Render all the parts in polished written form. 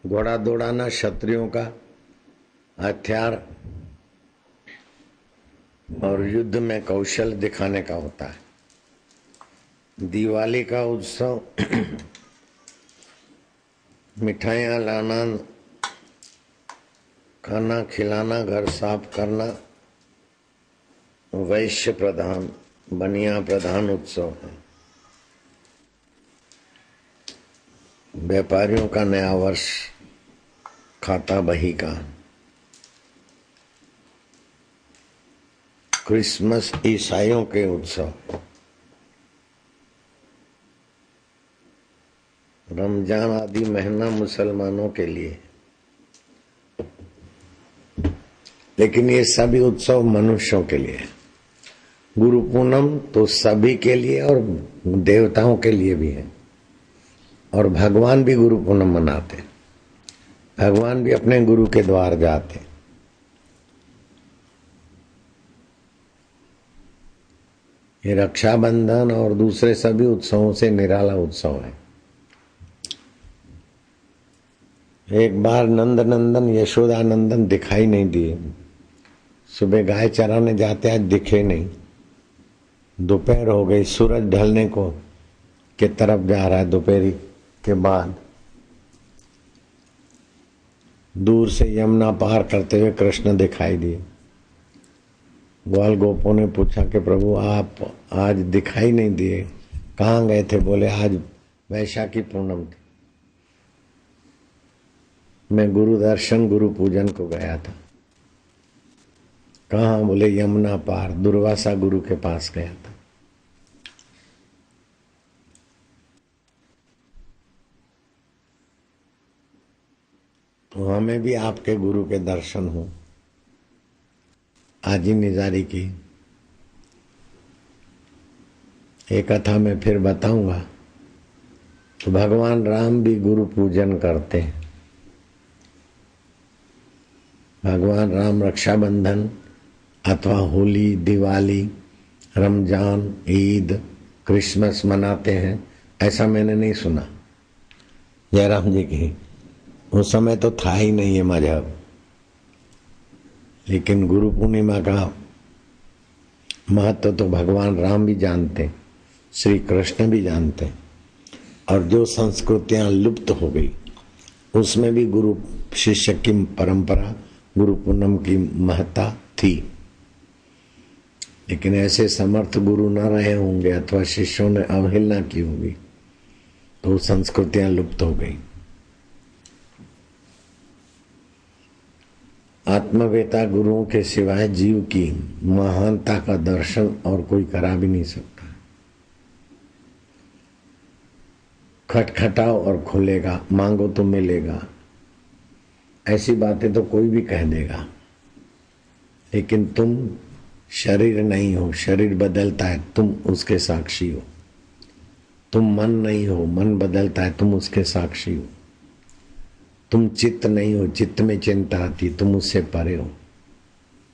घोड़ा दौड़ाना क्षत्रियों का हथियार और युद्ध में कौशल दिखाने का होता है। दिवाली का उत्सव मिठाइयाँ लाना, खाना खिलाना, घर साफ करना वैश्य प्रधान बनिया प्रधान उत्सव है। व्यापारियों का नया वर्ष खाता बही का। क्रिसमस ईसाइयों के उत्सव। रमजान आदि महीना मुसलमानों के लिए, लेकिन ये सभी उत्सव मनुष्यों के लिए। गुरु पूनम तो सभी के लिए और देवताओं के लिए भी है, और भगवान भी गुरु पूनम मनाते। भगवान भी अपने गुरु के द्वार जाते। ये रक्षाबंधन और दूसरे सभी उत्सवों से निराला उत्सव है। एक बार नंद नंदन यशोदा नंदन दिखाई नहीं दिए। सुबह गाय चराने जाते, आज दिखे नहीं। दोपहर हो गई, सूरज ढलने को के तरफ जा रहा है। दोपहरी के बाद दूर से यमुना पार करते हुए कृष्ण दिखाई दिए। ग्वाल गोपों ने पूछा कि प्रभु आप आज दिखाई नहीं दिए, कहाँ गए थे? बोले आज वैशाखी पूर्णम थी, मैं गुरु दर्शन गुरु पूजन को गया था। कहाँ? बोले यमुना पार, दुर्वासा गुरु के पास गया था। तो हमें भी आपके गुरु के दर्शन हो। आज ही निजारी की एक कथा में फिर बताऊंगा। तो भगवान राम भी गुरु पूजन करते हैं। भगवान राम रक्षाबंधन अथवा होली, दिवाली, रमजान, ईद, क्रिसमस मनाते हैं, ऐसा मैंने नहीं सुना। जयराम जी की उस समय तो था ही नहीं ये मजहब, लेकिन गुरु पूर्णिमा का महत्व तो भगवान राम भी जानते, श्री कृष्ण भी जानते। और जो संस्कृतियां लुप्त हो गई उसमें भी गुरु शिष्य की परंपरा, गुरु पूनम की महत्ता थी। लेकिन ऐसे समर्थ गुरु न रहे होंगे अथवा शिष्यों ने अवहेलना की होगी तो संस्कृतियां लुप्त हो गई। आत्मवेता गुरुओं के सिवाय जीव की महानता का दर्शन और कोई करा भी नहीं सकता। खटखटाओ और खुलेगा, मांगो तो मिलेगा, ऐसी बातें तो कोई भी कह देगा। लेकिन तुम शरीर नहीं हो, शरीर बदलता है, तुम उसके साक्षी हो। तुम मन नहीं हो, मन बदलता है, तुम उसके साक्षी हो। तुम चित्त नहीं हो, चित्त में चिंता आती, तुम उससे परे हो।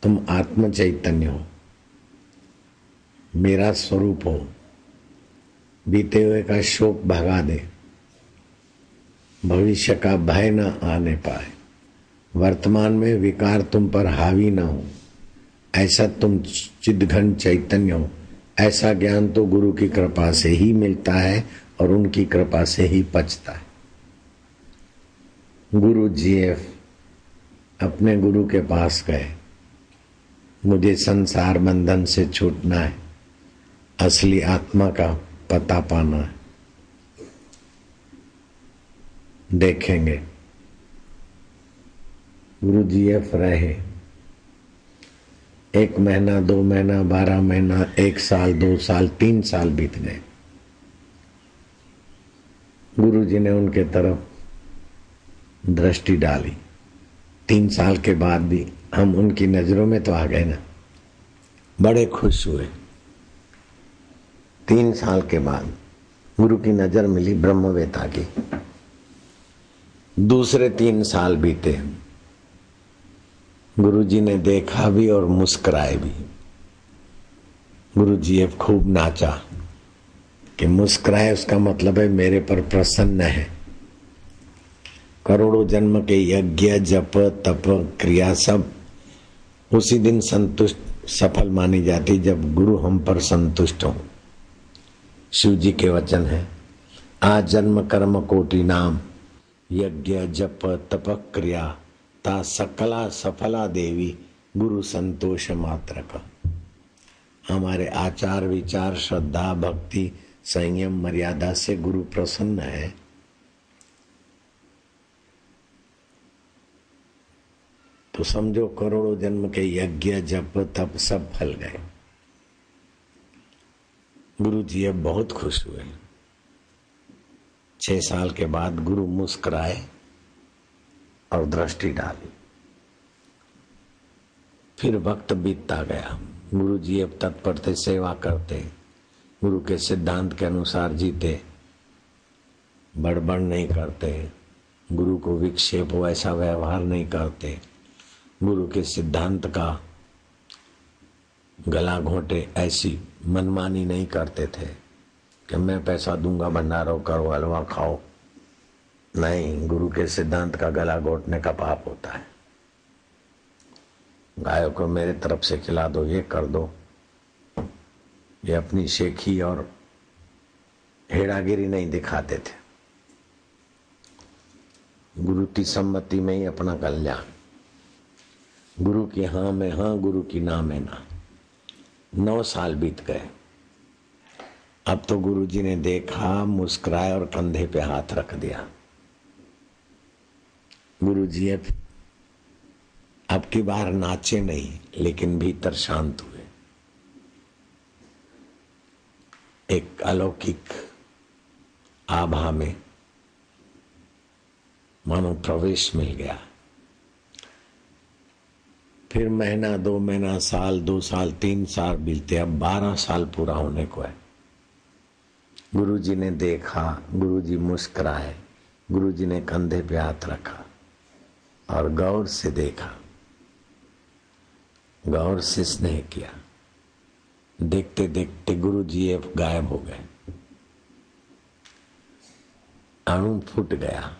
तुम आत्म चैतन्य हो, मेरा स्वरूप हो। बीते हुए का शोक भगा दे, भविष्य का भय न आने पाए, वर्तमान में विकार तुम पर हावी न हो, ऐसा तुम चिद्घन चैतन्य हो। ऐसा ज्ञान तो गुरु की कृपा से ही मिलता है और उनकी कृपा से ही पचता है। गुरु जीएफ अपने गुरु के पास गए, मुझे संसार बंधन से छूटना है, असली आत्मा का पता पाना है। देखेंगे। गुरु जीएफ रहे 1 महीना, 2 महीना, 12 महीना, 1 साल, 2 साल, 3 साल बीत गए। गुरु जी ने उनके तरफ दृष्टि डाली। 3 साल के बाद भी हम उनकी नजरों में तो आ गए ना, बड़े खुश हुए। 3 साल के बाद गुरु की नजर मिली ब्रह्मवेता की। दूसरे 3 साल बीते, गुरु जी ने देखा भी और मुस्कुराए भी। गुरु जी अब खूब नाचा कि मुस्कुराए उसका मतलब है मेरे पर प्रसन्न है। करोड़ों जन्म के यज्ञ जप तप क्रिया सब उसी दिन संतुष्ट सफल मानी जाती जब गुरु हम पर संतुष्ट हो। शिव जी के वचन है, आज जन्म कर्म कोटि नाम यज्ञ जप तप क्रिया ता सकला सफला देवी गुरु संतोष मात्र का। हमारे आचार विचार श्रद्धा भक्ति संयम मर्यादा से गुरु प्रसन्न है। तो समझो करोड़ों जन्म के यज्ञ जप तप सब फल गए। गुरु जी अब बहुत खुश हुए। 6 साल के बाद गुरु मुस्कुराए और दृष्टि डाली। फिर वक्त बीतता गया। गुरु जी अब तत्पर थे, सेवा करते, गुरु के सिद्धांत के अनुसार जीते, बड़बड़ नहीं करते, गुरु को विक्षेप हो ऐसा व्यवहार नहीं करते, गुरु के सिद्धांत का गला घोंटे ऐसी मनमानी नहीं करते थे कि मैं पैसा दूंगा भंडारों करो हलवा खाओ। नहीं, गुरु के सिद्धांत का गला घोटने का पाप होता है। गायों को मेरे तरफ से खिला दो, ये कर दो, ये अपनी शेखी और हेड़ागिरी नहीं दिखाते थे। गुरु की सम्मति में ही अपना कल्याण। गुरु की हाँ में हाँ, गुरु की ना में ना। 9 साल बीत गए। अब तो गुरु जी ने देखा, मुस्कुराए और कंधे पे हाथ रख दिया। गुरु जी अब की बार नाचे नहीं, लेकिन भीतर शांत हुए। एक अलौकिक आभा में मानो प्रवेश मिल गया। फिर महीना 2 महीना साल 2 साल 3 साल बीते, अब 12 साल पूरा होने को है। गुरु जी ने देखा, गुरु जी मुस्कुराए, गुरु जी ने कंधे पे हाथ रखा और गौर से देखा, गौर से स्नेह किया। देखते देखते गुरु जी अब गायब हो गए। अणु फूट गया,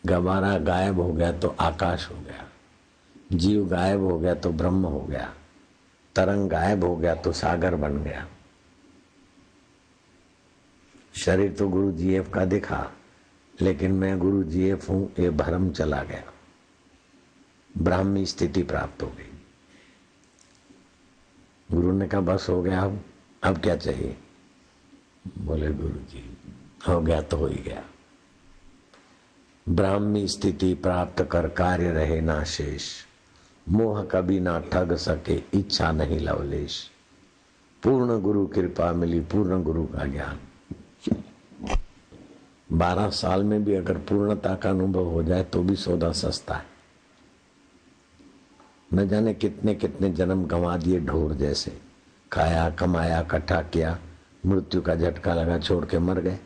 गबारा गायब हो गया तो आकाश हो गया, जीव गायब हो गया तो ब्रह्म हो गया, तरंग गायब हो गया तो सागर बन गया। शरीर तो गुरु जी का दिखा, लेकिन मैं गुरु जी हूं ये भ्रम चला गया, ब्राह्मी स्थिति प्राप्त हो गई। गुरु ने कहा बस हो गया, अब क्या चाहिए? बोले गुरु जी हो गया तो हो ही गया। ब्राह्मी स्थिति प्राप्त कर कार्य रहे ना शेष, मोह कभी ना ठग सके इच्छा नहीं लवलेश। पूर्ण गुरु कृपा मिली, पूर्ण गुरु का ज्ञान। 12 साल में भी अगर पूर्णता का अनुभव हो जाए तो भी सौदा सस्ता है। न जाने कितने कितने जन्म गंवा दिए ढोर जैसे, खाया कमाया इकट्ठा किया, मृत्यु का झटका लगा छोड़ के मर गए।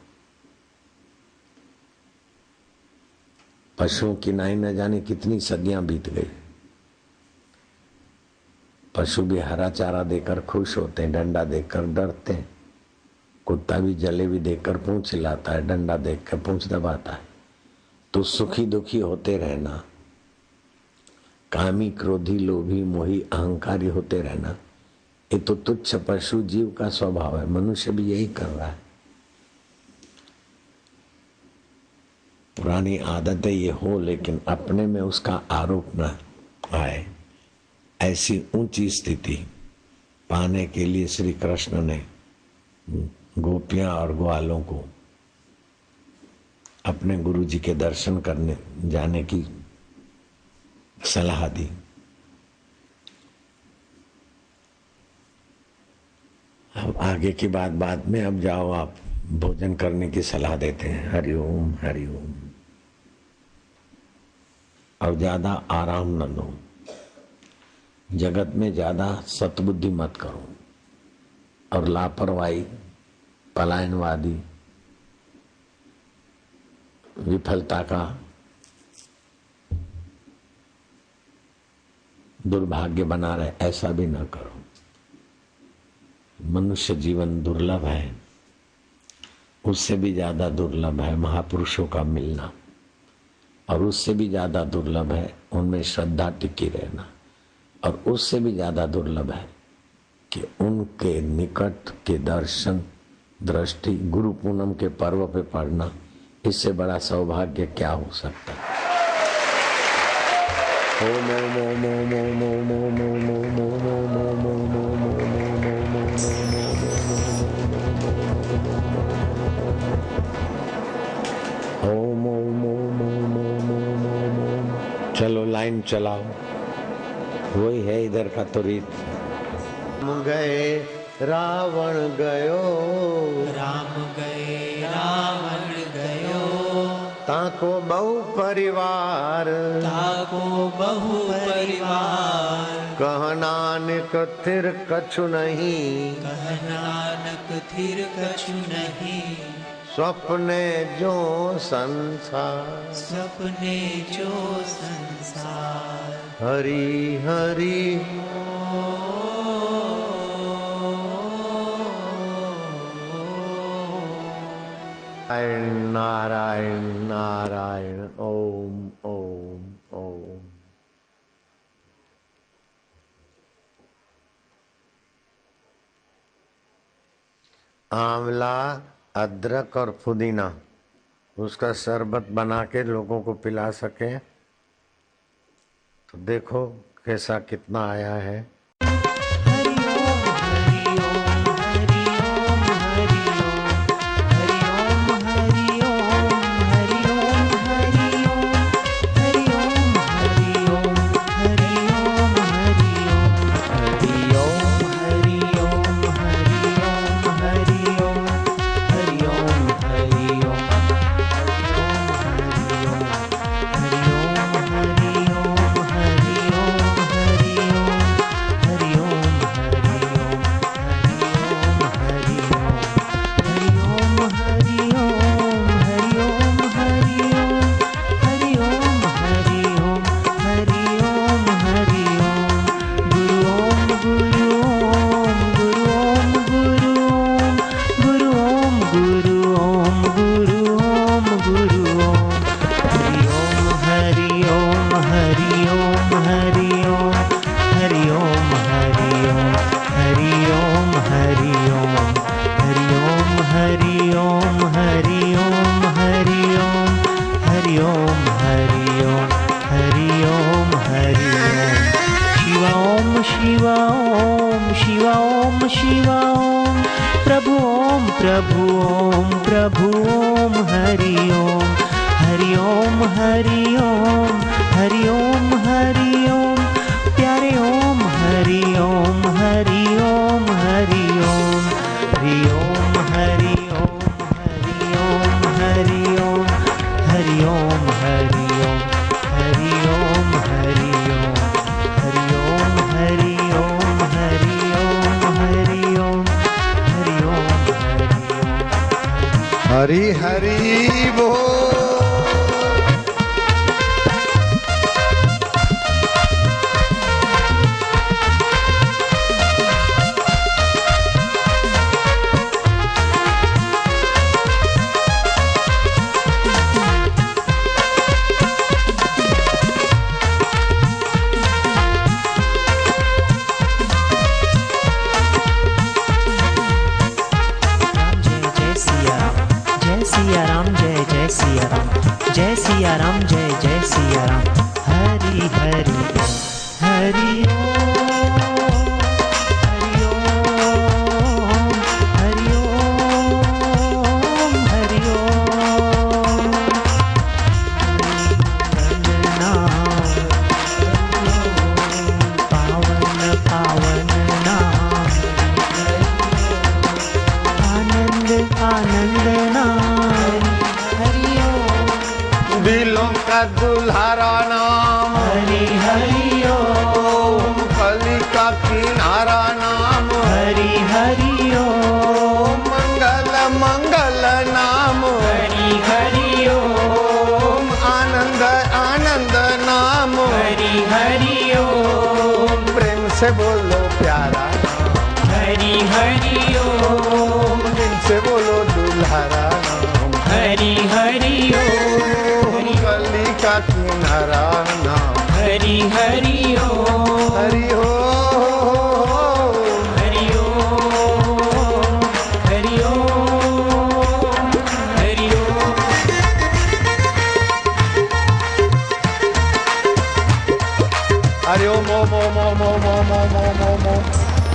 पशुओं की नाई न जाने कितनी सदियां बीत गई। पशु भी हरा चारा देकर खुश होते हैं, डंडा देकर डरते हैं। कुत्ता भी जलेबी देकर पूंछ हिलाता है, डंडा देखकर पूंछ दबाता है। तो सुखी दुखी होते रहना, कामी क्रोधी लोभी मोही अहंकारी होते रहना, ये तो तुच्छ पशु जीव का स्वभाव है। मनुष्य भी यही कर रहा है। पुरानी आदतें ये हो, लेकिन अपने में उसका आरोप न आए। ऐसी ऊंची स्थिति पाने के लिए श्री कृष्ण ने गोपियां और ग्वालों को अपने गुरु जी के दर्शन करने जाने की सलाह दी। अब आगे की बात बाद में, अब जाओ आप भोजन करने की सलाह देते हैं। हरिओम हरिओम। और ज्यादा आराम न लो, जगत में ज्यादा सतबुद्धि मत करो, और लापरवाही पलायनवादी विफलता का दुर्भाग्य बना रहे, ऐसा भी न करो। मनुष्य जीवन दुर्लभ है, उससे भी ज्यादा दुर्लभ है महापुरुषों का मिलना। और उससे भी ज्यादा दुर्लभ है उनमें श्रद्धा टिकी रहना, और उससे भी ज्यादा दुर्लभ है कि उनके निकट के दर्शन दृष्टि गुरु पूनम के पर्व पे पढ़ना। इससे बड़ा सौभाग्य क्या हो सकता है। ओम ओम ओम ओम ओम ओम ओम ओम ओम ओम ओम ओम ओम। चलो लाइन चलाओ, वही है इधर का तो रीत। राम गए रावण गयो, राम गए रावण गयो, ताको बहु परिवार, ताको बहु परिवार। कह नानक थिर कछु नहीं, कह नानक थिर कछु नहीं, स्वप्ने जो संसार, सपने जो संसार। हरि हरि नारायण नारायण ओम ओम ओम। आंवला, अदरक और पुदीना, उसका शरबत बना के लोगों को पिला सके तो देखो कैसा कितना आया है। प्रभु ओम प्रभु ओम हरि ओम, हरि ओम हरि ओम, हरि ओम हरि ओम, प्यारे ओम हरि ओम हरि ओम हरि ओम, हरि ओम हरि ओम हरि ओम हरि ओम, हरि ओम हरि ओम, हरि ओम हरि ओम, हरि ओम हरि ओम, हरि ओम हरि ओम, हरि ओम हरि हरि बोल। जय सिया राम जय जय सिया राम, हरि हरि हरि ओम हरि ओम हरि ओम हरि नाम पावन पावन नाम, आनंद आनंद नाम, दिलों का दुल्हारा नाम, हरि हरि ओम, कली का किनारा नाम, हरि हरि ओम, मंगल मंगल नाम, हरि हरि ओम, आनंद आनंद नाम, हरि हरि ओम, प्रेम से बोलो प्यारा, हरि हरि ओम, दिल से बोलो दुल्हारा नाम, हरि हरि ओम, कली का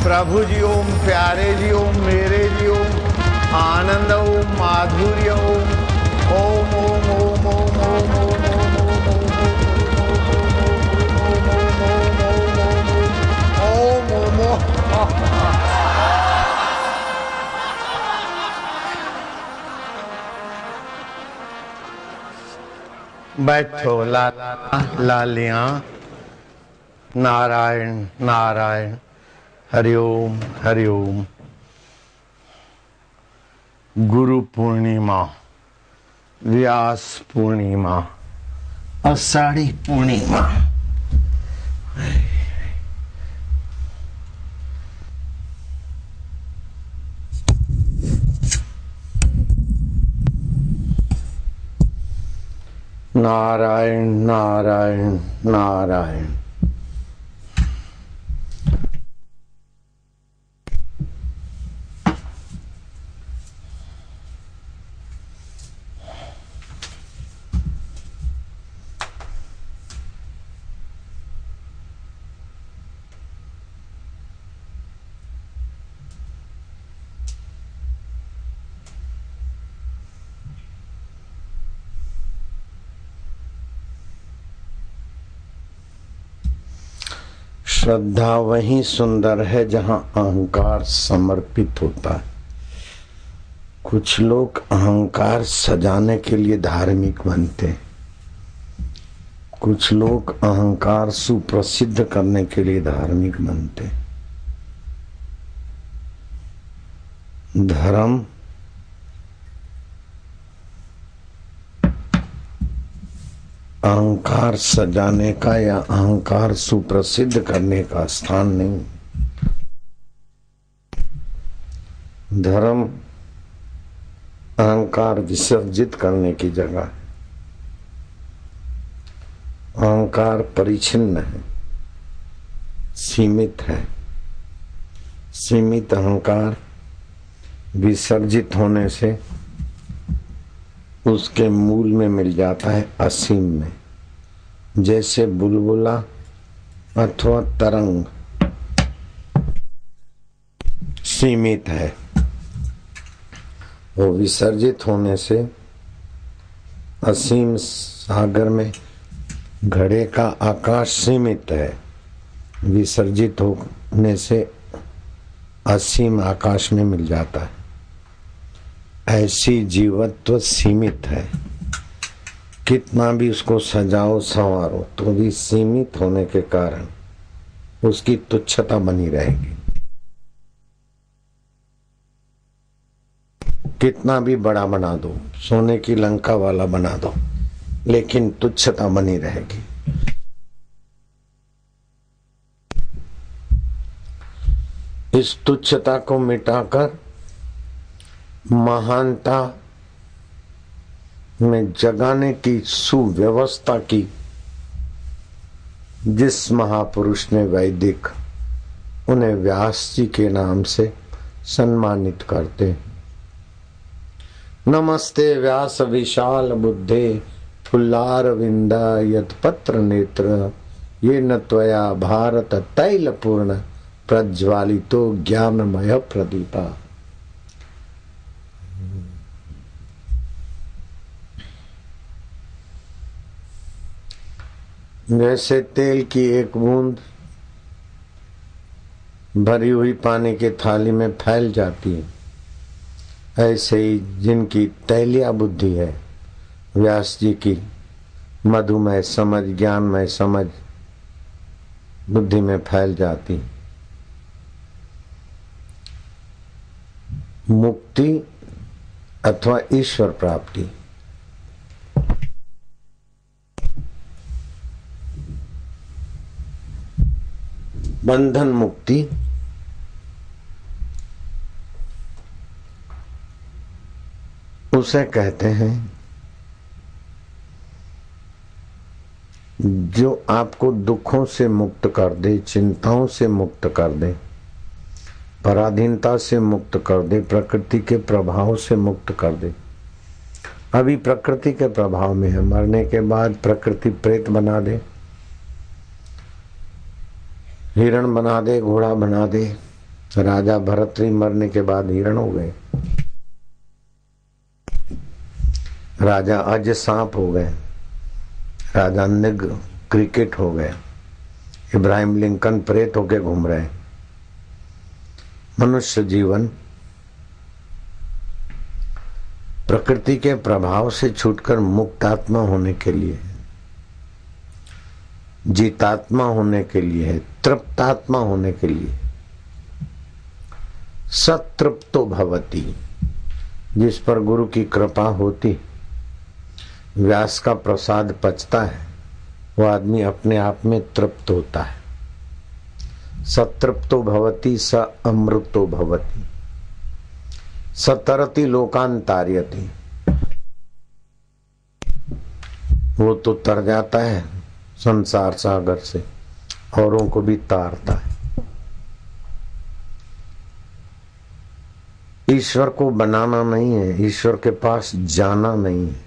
प्रभु जी ओम, प्यारे जी ओम, मेरे जी ओम, आनंद ओम, माधुर्य ओम, ओम ओम ओम ओम ओम ओम ओम ओम। बैठो लालियां, नारायण नारायण, हरिओम हरिओम। गुरु पूर्णिमा, व्यास पूर्णिमा, आषाढ़ी पूर्णिमा। नारायण नारायण नारायण। श्रद्धा वहीं सुंदर है जहां अहंकार समर्पित होता है। कुछ लोग अहंकार सजाने के लिए धार्मिक बनते हैं, कुछ लोग अहंकार सुप्रसिद्ध करने के लिए धार्मिक बनते हैं। धर्म अहंकार सजाने का या अहंकार सुप्रसिद्ध करने का स्थान नहीं। धर्म अहंकार विसर्जित करने की जगह है। अहंकार परिच्छिन्न है, सीमित है। सीमित अहंकार विसर्जित होने से उसके मूल में मिल जाता है असीम में। जैसे बुलबुला अथवा तरंग सीमित है, वो विसर्जित होने से असीम सागर में घड़े का आकाश सीमित है, विसर्जित होने से असीम आकाश में मिल जाता है। ऐसी जीवत्व सीमित है, कितना भी उसको सजाओ संवारो तो भी सीमित होने के कारण उसकी तुच्छता बनी रहेगी। कितना भी बड़ा बना दो, सोने की लंका वाला बना दो, लेकिन तुच्छता बनी रहेगी। इस तुच्छता को मिटाकर महानता में जगाने की सुव्यवस्था की जिस महापुरुष ने वैदिक, उन्हें व्यास जी के नाम से सम्मानित करते। नमस्ते व्यास विशाल बुद्धे फुल्लारविंदा यत्पत्र नेत्र ये न त्वया भारत तैल पूर्ण प्रज्वालितो ज्ञानमय प्रदीपा। जैसे तेल की एक बूंद भरी हुई पानी की थाली में फैल जाती है, ऐसे ही जिनकी तैलिया बुद्धि है, व्यास जी की मधुमय समझ, ज्ञानमय समझ बुद्धि में फैल जाती। मुक्ति अथवा ईश्वर प्राप्ति, बंधन मुक्ति उसे कहते हैं जो आपको दुखों से मुक्त कर दे, चिंताओं से मुक्त कर दे, पराधीनता से मुक्त कर दे, प्रकृति के प्रभाव से मुक्त कर दे। अभी प्रकृति के प्रभाव में है, मरने के बाद प्रकृति प्रेत बना दे, हिरण बना दे, घोड़ा बना दे, राजा भरतरी मरने के बाद हिरण हो गए, राजा अज सांप हो गए, राजा निग क्रिकेट हो गए, इब्राहिम लिंकन प्रेत होके घूम रहे। मनुष्य जीवन प्रकृति के प्रभाव से छूटकर मुक्तात्मा होने के लिए, जीतात्मा होने के लिए है, तृप्तात्मा होने के लिए। सतृप्तो भवति, जिस पर गुरु की कृपा होती, व्यास का प्रसाद पचता है, वो आदमी अपने आप में तृप्त होता है। सतृप्तो भवति स अमृतो भवति, सतरति लोकांतार्यति, वो तो तर जाता है संसार सागर से, औरों को भी तारता है। ईश्वर को बनाना नहीं है, ईश्वर के पास जाना नहीं है,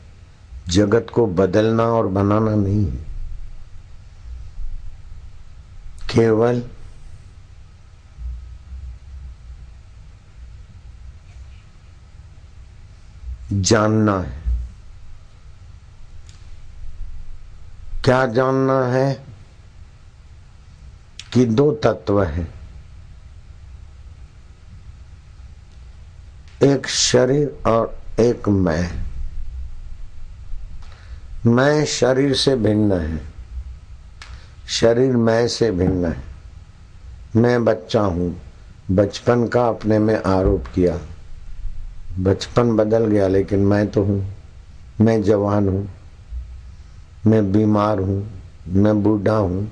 जगत को बदलना और बनाना नहीं है, केवल जानना है। क्या जानना है कि दो तत्व हैं, एक शरीर और एक मैं। मैं शरीर से भिन्न है, शरीर मैं से भिन्न है। मैं बच्चा हूं, बचपन का अपने में आरोप किया, बचपन बदल गया, लेकिन मैं तो हूं। मैं जवान हूं, मैं बीमार हूं, मैं बूढ़ा हूं,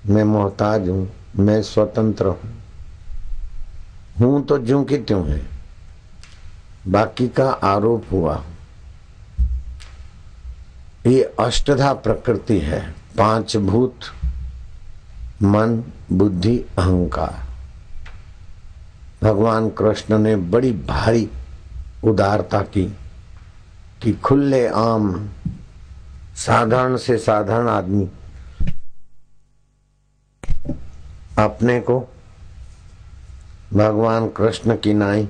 मैं मोहताज हूं, मैं स्वतंत्र हूं तो ज्यों की त्यों है, बाकी का आरोप हुआ। ये अष्टधा प्रकृति है, पांच भूत, मन, बुद्धि, अहंकार। भगवान कृष्ण ने बड़ी भारी उदारता की कि खुले आम साधारण से साधारण आदमी अपने को भगवान कृष्ण की नाई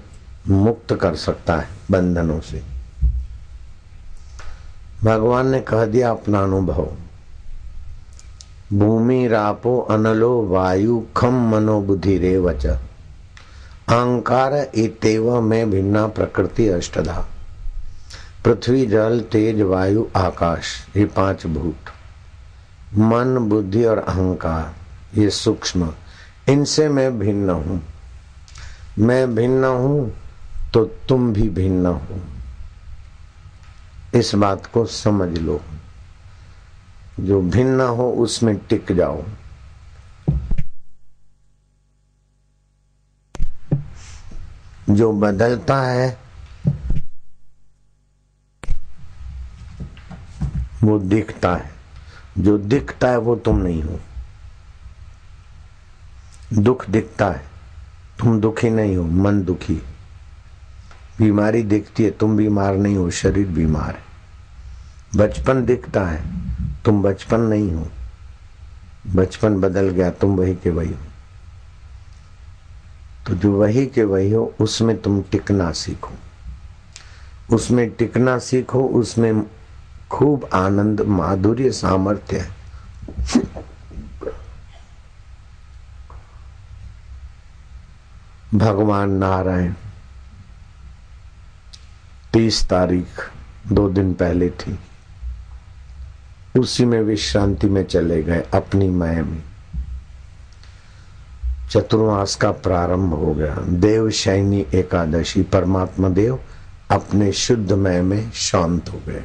मुक्त कर सकता है बंधनों से। भगवान ने कह दिया अपना अनुभव, भूमि रापो अनलो वायु खम मनो बुद्धि रेवच अहंकार इतेव में भिन्ना प्रकृति अष्टधा। पृथ्वी, जल, तेज, वायु, आकाश, ये पांच भूत, मन, बुद्धि और अहंकार, ये सूक्ष्म, इनसे मैं भिन्न हूं। मैं भिन्न हूं तो तुम भी भिन्न हो, इस बात को समझ लो। जो भिन्न हो उसमें टिक जाओ। जो बदलता है वो दिखता है, जो दिखता है वो तुम नहीं हो। दुख दिखता है, तुम दुखी नहीं हो, मन दुखी। बीमारी दिखती है, तुम बीमार नहीं हो, शरीर बीमार है। बचपन दिखता है, तुम बचपन नहीं हो, बचपन बदल गया, तुम वही के वही हो। तो जो वही के वही हो उसमें तुम टिकना सीखो, उसमें टिकना सीखो, उसमें खूब आनंद, माधुर्य, सामर्थ्य है। भगवान नारायण 30 तारीख 2 दिन पहले थी, उसी में विश्रांति में चले गए अपनी मय में। चतुर्मास का प्रारंभ हो गया, देव शयनी एकादशी, परमात्मा देव अपने शुद्ध मय में शांत हो गए।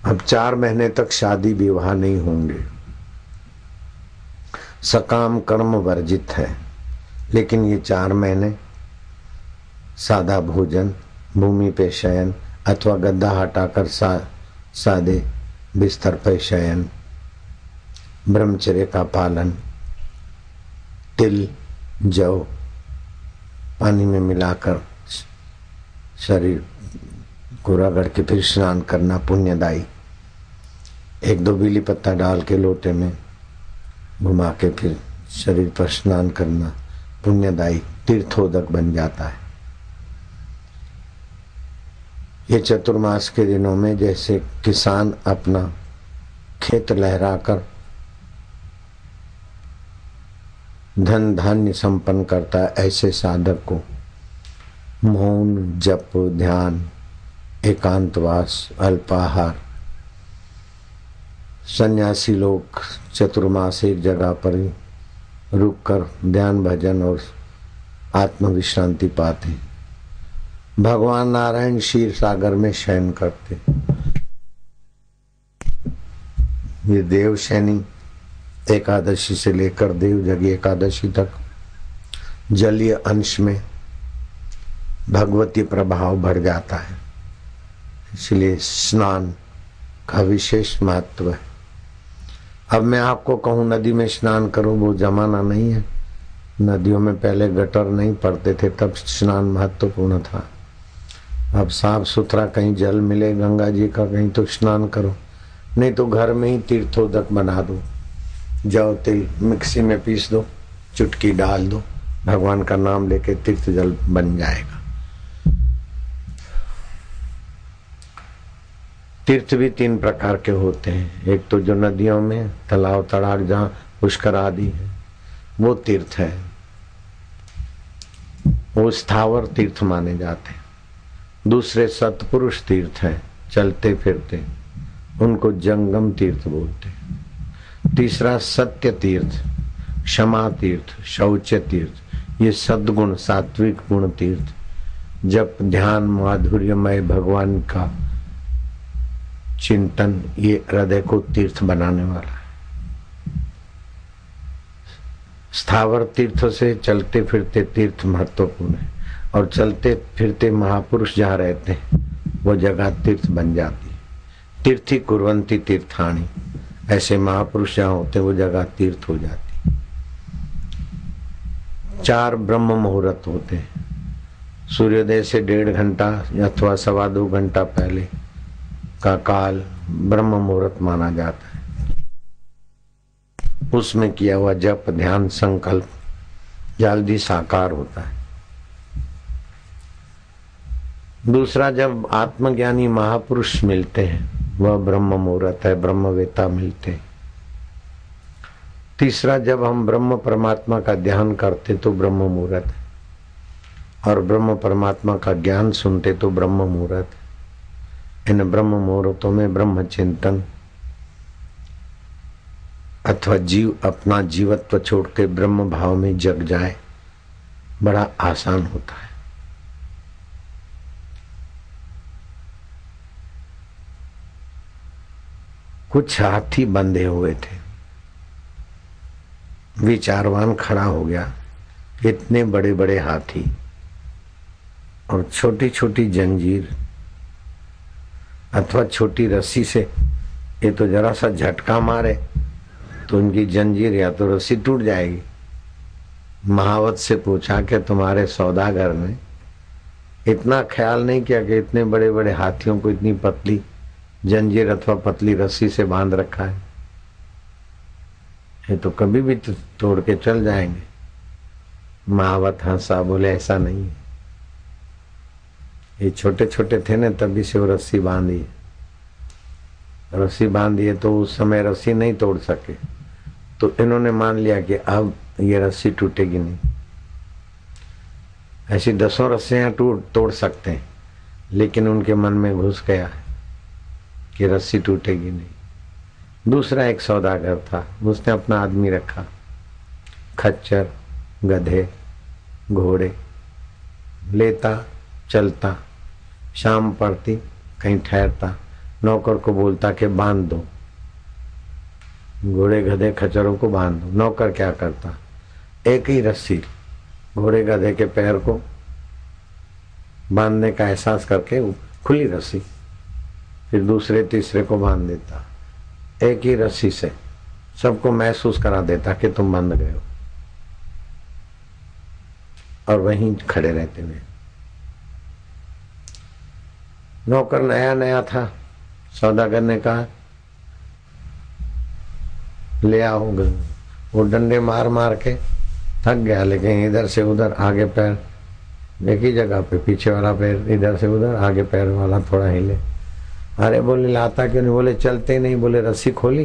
अब 4 महीने तक शादी विवाह नहीं होंगे, सकाम कर्म वर्जित है, लेकिन ये 4 महीने सादा भोजन, भूमि पे शयन अथवा गद्दा हटाकर सादे बिस्तर पे शयन, ब्रह्मचर्य का पालन, तिल जौ पानी में मिलाकर शरीर को रगड़ के फिर स्नान करना पुण्यदायी, 1-2 बीली पत्ता डाल के लोटे में घुमा के फिर शरीर पर स्नान करना, पुण्यदायी तीर्थोदक बन जाता है। ये चतुर्मास के दिनों में जैसे किसान अपना खेत लहराकर धन धान्य संपन्न करता है, ऐसे साधक को मौन, जप, ध्यान, एकांतवास, अल्पाहार, सन्यासी लोग चतुर्मास एक जगह पर ही रुक कर ध्यान भजन और आत्म विश्रांति पाते। भगवान नारायण क्षीर सागर में शयन करते। ये देवशयनी एकादशी से लेकर देवजगी एकादशी तक जलीय अंश में भगवती प्रभाव बढ़ जाता है, इसलिए स्नान का विशेष महत्व है। अब मैं आपको कहूँ नदी में स्नान करो, वो जमाना नहीं है। नदियों में पहले गटर नहीं पड़ते थे, तब स्नान महत्वपूर्ण था। अब साफ सुथरा कहीं जल मिले गंगा जी का कहीं तो स्नान करो, नहीं तो घर में ही तीर्थोदक बना दो। जौ तिल मिक्सी में पीस दो, चुटकी डाल दो, भगवान का नाम लेके तीर्थ जल बन जाएगा। तीर्थ भी 3 प्रकार के होते हैं। एक तो जो नदियों में तालाब तड़ाक जहाँ पुष्कर आदि है वो तीर्थ है, वो स्थावर तीर्थ माने जाते हैं। दूसरे सत्पुरुष तीर्थ हैं, चलते फिरते, उनको जंगम तीर्थ बोलते हैं। तीसरा सत्य तीर्थ, क्षमा तीर्थ, शौच तीर्थ, ये सद्गुण सात्विक गुण तीर्थ, जब ध्यान माधुर्यमय भगवान का चिंतन, ये हृदय को तीर्थ बनाने वाला है। स्थावर तीर्थ से चलते फिरते तीर्थ महत्वपूर्ण है, और चलते फिरते महापुरुष जहाँ रहते हैं वो जगह तीर्थ बन जाती है। तीर्थी कुर्वन्ति तीर्थानि, ऐसे महापुरुष जहाँ होते वो जगह तीर्थ हो जाती। 4 ब्रह्म मुहूर्त होते हैं। सूर्योदय से 1.5 घंटा अथवा 2.25 घंटा पहले का काल ब्रह्म मुहूर्त माना जाता है। उसमें किया हुआ जप, ध्यान, संकल्प जल्दी साकार होता है। दूसरा, जब आत्मज्ञानी महापुरुष मिलते हैं वह ब्रह्म मुहूर्त है, ब्रह्मवेता मिलते हैं। तीसरा, जब हम ब्रह्म परमात्मा का ध्यान करते तो ब्रह्म मुहूर्त है, और ब्रह्म परमात्मा का ज्ञान सुनते तो ब्रह्म मुहूर्त है। इन ब्रह्म मुहूर्तों में ब्रह्म चिंतन अथवा जीव अपना जीवत्व छोड़ के ब्रह्म भाव में जग जाए, बड़ा आसान होता है। कुछ हाथी बंधे हुए थे, विचारवान खड़ा हो गया, इतने बड़े बड़े हाथी और छोटी छोटी जंजीर अथवा छोटी रस्सी से ये तो जरा सा झटका मारे तो उनकी जंजीर या तो रस्सी टूट जाएगी। महावत से पूछा कि तुम्हारे सौदागर ने इतना ख्याल नहीं किया कि इतने बड़े बड़े हाथियों को इतनी पतली जंजीर अथवा पतली रस्सी से बांध रखा है, ये तो कभी भी तोड़ के चल जाएंगे। महावत हंसा, बोले ऐसा नहीं है, ये छोटे छोटे थे ना तभी से वो रस्सी बांधी है तो उस समय रस्सी नहीं तोड़ सके, तो इन्होंने मान लिया कि अब ये रस्सी टूटेगी नहीं। ऐसी 10 रस्सियां तोड़ सकते हैं, लेकिन उनके मन में घुस गया कि रस्सी टूटेगी नहीं। दूसरा एक सौदागर था, उसने अपना आदमी रखा, खच्चर, गधे, घोड़े लेता चलता, शाम पड़ती कहीं ठहरता, नौकर को बोलता कि बांध दो, घोड़े गधे खच्चरों को बांध दो। नौकर क्या करता, एक ही रस्सी घोड़े गधे के पैर को बांधने का एहसास करके खुली रस्सी फिर दूसरे तीसरे को बांध देता, एक ही रस्सी से सबको महसूस करा देता कि तुम बंध गए हो, और वहीं खड़े रहते हुए। नौकर नया नया था, सौदागर ने कहा ले आओ। वो डंडे मार मार के थक गया, लेकिन इधर से उधर आगे पैर एक ही जगह पे, पीछे वाला पैर इधर से उधर, आगे पैर वाला थोड़ा हिले। अरे बोले लाता क्यों नहीं? बोले चलते नहीं। बोले रस्सी खोली?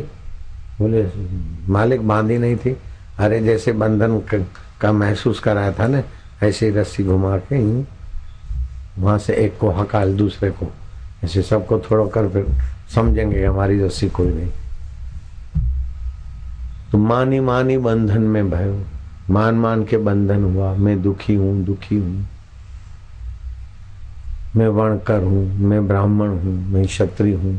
बोले मालिक बांधी नहीं थी। अरे जैसे बंधन का महसूस कराया था ना, ऐसे ही रस्सी घुमा के वहां से एक को हकाल दूसरे को, ऐसे सबको थोड़ा कर, फिर समझेंगे कि हमारी रस्सी खोल गई। तो मानी मानी बंधन में भयो, मान मान के बंधन हुआ। मैं दुखी हूं, दुखी हूं, मैं वर्णकर हूं, मैं ब्राह्मण हूं, मैं क्षत्रिय हूं,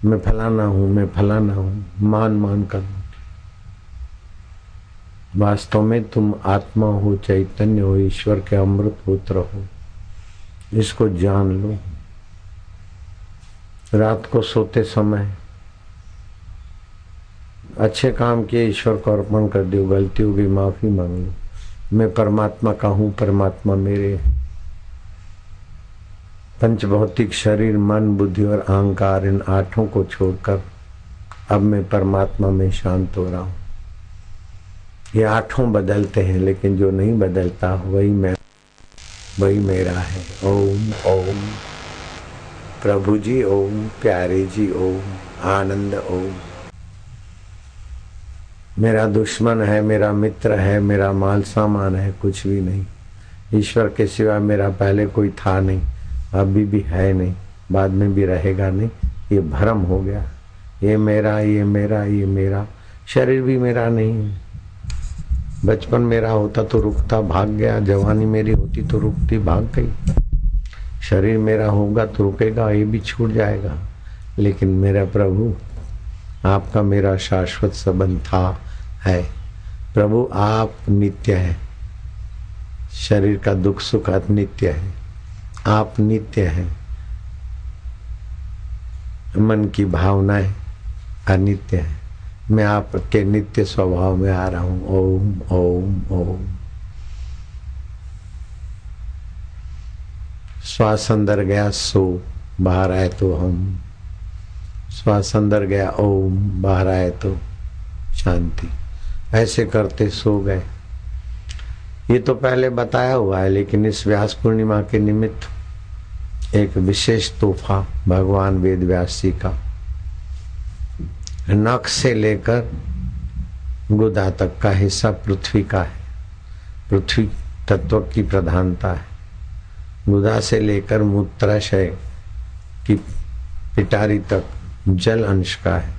मैं फलाना हूं, मैं फलाना हूं, मान मान कर। वास्तव में तुम आत्मा हो, चैतन्य हो, ईश्वर के अमृत पुत्र हो। इसको जान लो। रात को सोते समय अच्छे काम किए, ईश्वर को अर्पण कर दो। गलती हो गई, माफी मांग लो। मैं परमात्मा का हूं, परमात्मा मेरे। पंच भौतिक शरीर, मन, बुद्धि और अहंकार, इन आठों को छोड़कर अब मैं परमात्मा में शांत हो रहा हूं। ये आठों बदलते हैं, लेकिन जो नहीं बदलता वही मैं, वही मेरा है। ओम ओम प्रभु जी, ओम प्यारे जी, ओम आनंद, ओम। मेरा दुश्मन है, मेरा मित्र है, मेरा माल सामान है, कुछ भी नहीं। ईश्वर के सिवा मेरा पहले कोई था नहीं, अभी भी है नहीं, बाद में भी रहेगा नहीं। ये भ्रम हो गया। ये मेरा, ये मेरा, ये मेरा। शरीर भी मेरा नहीं है। बचपन मेरा होता तो रुकता, भाग गया। जवानी मेरी होती तो रुकती, भाग गई। शरीर मेरा होगा तो रुकेगा, ये भी छूट जाएगा। लेकिन मेरा प्रभु, आपका मेरा शाश्वत संबंध था, है। प्रभु आप नित्य है। शरीर का दुख सुख नित्य है, आप नित्य हैं। मन की भावनाएं अनित्य है। मैं आपके नित्य स्वभाव में आ रहा हूं। ओम ओम ओम। श्वास अंदर गया, सो बाहर आए तो हम। श्वास अंदर गया, ओम, बाहर आए तो शांति। ऐसे करते सो गए। ये तो पहले बताया हुआ है, लेकिन इस व्यास पूर्णिमा के निमित्त एक विशेष तोहफा भगवान वेद व्यास जी का। नख से लेकर गुदा तक का हिस्सा पृथ्वी का है। पृथ्वी तत्व की प्रधानता है। गुदा से लेकर मूत्राशय की पिटारी तक जल अंश का है,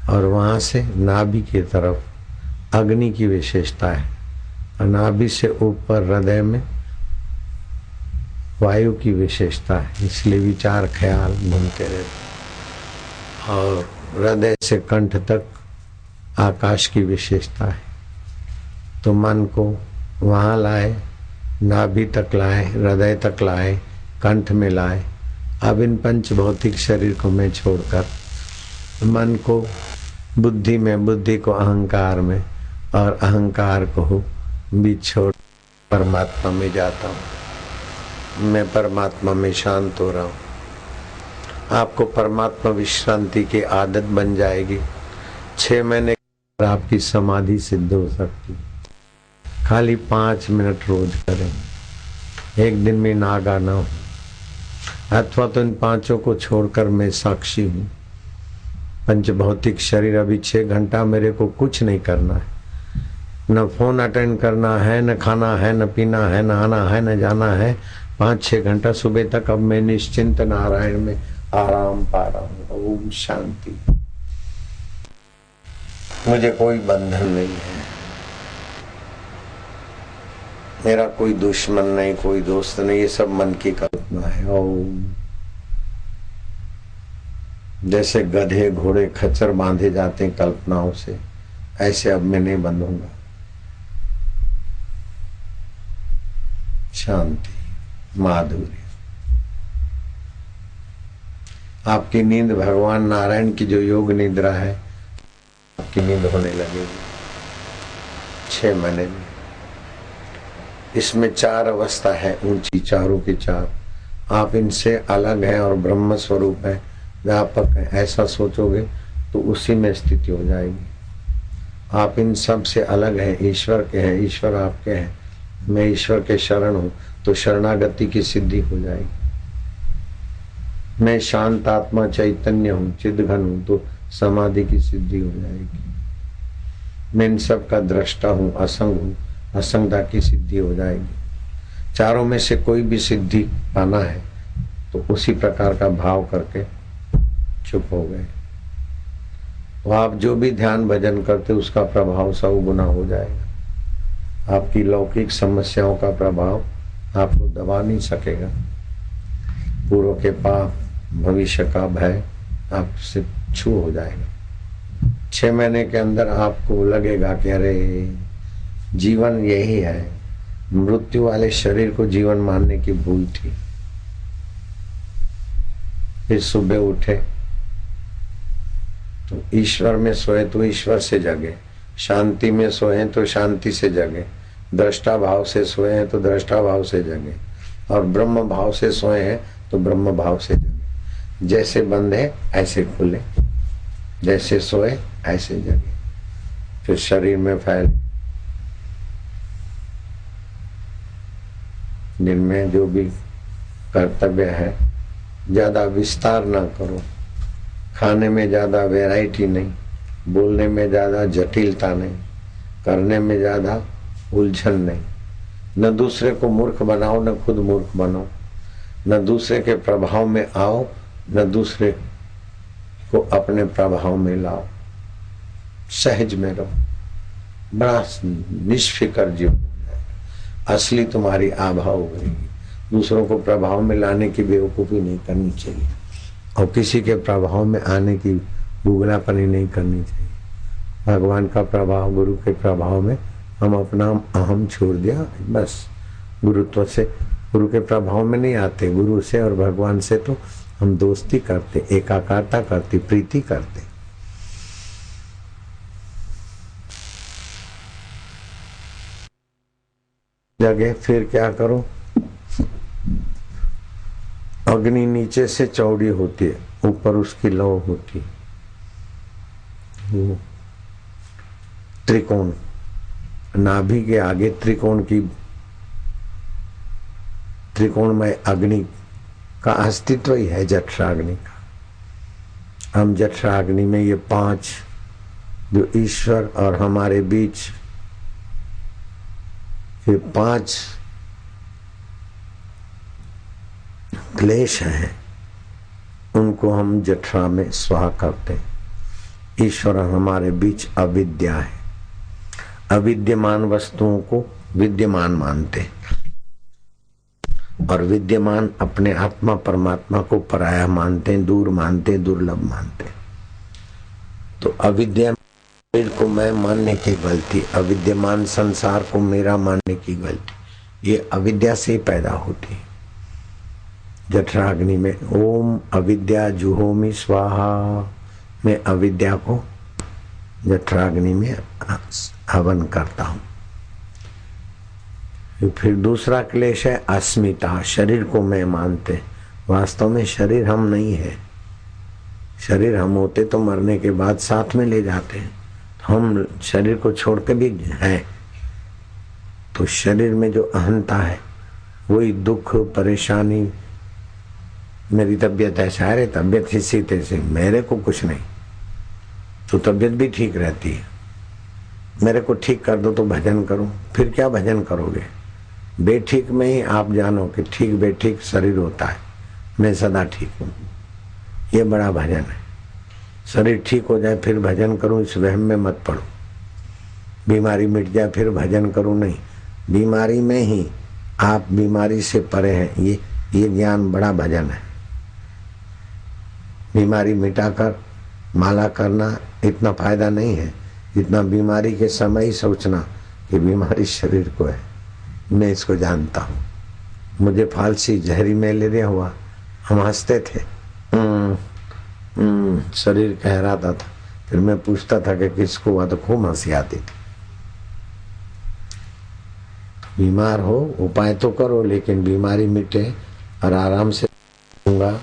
और वहां से नाभि की तरफ अग्नि की विशेषता है। और नाभि से ऊपर हृदय में वायु की विशेषता है। इसलिए विचार ख्याल घूमते रहते। और हृदय से कंठ तक आकाश की विशेषता है। तो मन को वहां लाए, नाभि तक लाए, हृदय तक लाए, कंठ में लाए। अब इन पंच भौतिक शरीर को मैं छोड़कर मन को बुद्धि में, बुद्धि को अहंकार में, और अहंकार को भी छोड़ परमात्मा में जाता हूँ। मैं परमात्मा में शांत हो रहा हूँ। आपको परमात्मा विश्रांति की आदत बन जाएगी। 6 महीने आपकी समाधि सिद्ध हो सकती। खाली 5 मिनट रोज करें। एक दिन में नागा ना हो, अथवा तो इन 5 को छोड़कर मैं साक्षी हूँ। पंच भौतिक शरीर, अभी 6 घंटा मेरे को कुछ नहीं करना है। न फोन अटेंड करना है, न खाना है, न पीना है, न आना है, न जाना है। 5-6 घंटा सुबह तक अब मैं निश्चिंत नारायण में आराम पा रहा हूँ। ओम शांति। मुझे कोई बंधन नहीं है, मेरा कोई दुश्मन नहीं, कोई दोस्त नहीं। ये सब मन की कल्पना है। ओम। जैसे गधे घोड़े खच्चर बांधे जाते हैं कल्पनाओं से, ऐसे अब मैं नहीं बंधूंगा। शांति, माधुर्य। आपकी नींद भगवान नारायण की जो योग निद्रा है, आपकी नींद होने लगेगी 6 महीने में। इसमें 4 अवस्था है ऊंची, चारों की 4। आप इनसे अलग हैं और ब्रह्म स्वरूप है, व्यापक है, ऐसा सोचोगे तो उसी में स्थिति हो जाएगी। आप इन सब से अलग हैं, ईश्वर के हैं, ईश्वर आपके हैं, मैं ईश्वर के शरण हूं, तो शरणागति की सिद्धि हो जाएगी। मैं शांत आत्मा चैतन्य हूं, चिद्घन हूं, तो समाधि की सिद्धि हो जाएगी। मैं इन सब का दृष्टा हूं, असंग हूं, असंगता की सिद्धि हो जाएगी। चारों में से कोई भी सिद्धि पाना है तो उसी प्रकार का भाव करके चुप हो गए, तो आप जो भी ध्यान भजन करते उसका प्रभाव 100 गुना हो जाएगा। आपकी लौकिक समस्याओं का प्रभाव आपको दबा नहीं सकेगा। पूर्व के पाप, भविष्य का भय आपसे छू हो जाएगा। 6 महीने के अंदर आपको लगेगा कि अरे जीवन यही है, मृत्यु वाले शरीर को जीवन मानने की भूल थी। फिर सुबह उठे तो ईश्वर में सोए तो ईश्वर से जगे, शांति में सोए तो शांति से जगे, दृष्टा भाव से सोए हैं तो दृष्टा भाव से जगे, और ब्रह्म भाव से सोए हैं तो ब्रह्म भाव से जगे। जैसे बंधे ऐसे खुले, जैसे सोए ऐसे जगे, फिर शरीर में फैले। दिन में जो भी कर्तव्य है ज्यादा विस्तार ना करो, खाने में ज्यादा वैरायटी नहीं, बोलने में ज्यादा जटिलता नहीं, करने में ज्यादा उलझन नहीं। न दूसरे को मूर्ख बनाओ, न खुद मूर्ख बनो, न दूसरे के प्रभाव में आओ, न दूसरे को अपने प्रभाव में लाओ। सहज में रहो, बड़ा निष्फिकर जीवन हो जाएगा। असली तुम्हारी आभा उभरेगी। दूसरों को प्रभाव में लाने की बेवकूफी नहीं करनी चाहिए, और किसी के प्रभाव में आने की गुगलापनी नहीं करनी चाहिए। भगवान का प्रभाव, गुरु के प्रभाव में हम अपना अहम छोड़ दिया, बस गुरुत्व से, गुरु के प्रभाव में नहीं आते। गुरु से और भगवान से तो हम दोस्ती करते, एकाकारता करते, प्रीति करते। जगह फिर क्या करो, अग्नि नीचे से चौड़ी होती है, ऊपर उसकी लौ होती है, वो त्रिकोण, नाभि के आगे त्रिकोणमय अग्नि का अस्तित्व ही है, जठराग्नि का। हम जठराग्नि में ये 5 जो ईश्वर और हमारे बीच ये 5 क्लेश हैं, उनको हम जठरा में स्वाहा करते हैं। ईश्वर हमारे बीच अविद्या है, अविद्यमान वस्तुओं को विद्यमान मानते, और विद्यमान अपने आत्मा परमात्मा को पराया मानते, दूर मानते, दुर्लभ मानते। तो अविद्या को मैं मानने की गलती, अविद्यमान संसार को मेरा मानने की गलती, ये अविद्या से ही पैदा होती है। जठराग्नि में ओम अविद्या जुहोमि स्वाहा, मैं अविद्या को जठराग्नि में हवन करता हूं। फिर दूसरा क्लेश है अस्मिता, शरीर को मैं मानते। वास्तव में शरीर हम नहीं है, शरीर हम होते तो मरने के बाद साथ में ले जाते हैं, हम शरीर को छोड़ के भी हैं। तो शरीर में जो अहंता है वही दुख, परेशानी, मेरी तबीयत ऐसा है, तबीयत इसी तैसे, मेरे को कुछ नहीं, तो तबीयत भी ठीक रहती है। मेरे को ठीक कर दो तो भजन करूं, फिर क्या भजन करोगे? बेठीक में ही आप जानो कि ठीक बेठीक शरीर होता है, मैं सदा ठीक हूं, ये बड़ा भजन है। शरीर ठीक हो जाए फिर भजन करूं, इस वहम में मत पड़ो। बीमारी मिट जाए फिर भजन करूं, नहीं, बीमारी में ही आप बीमारी से परे हैं, ये ज्ञान बड़ा भजन है। बीमारी मिटाकर माला करना इतना फायदा नहीं है जितना बीमारी के समय ही सोचना कि बीमारी शरीर को है। मैं इसको जानता हूँ, मुझे फालसी जहरी मलेरिया हुआ, हम हंसते थे, शरीर कह रहा था, फिर मैं पूछता था कि किसको हुआ, तो खूब हंसी आती थी। बीमार हो उपाय तो करो, लेकिन बीमारी मिटे और आराम से होगा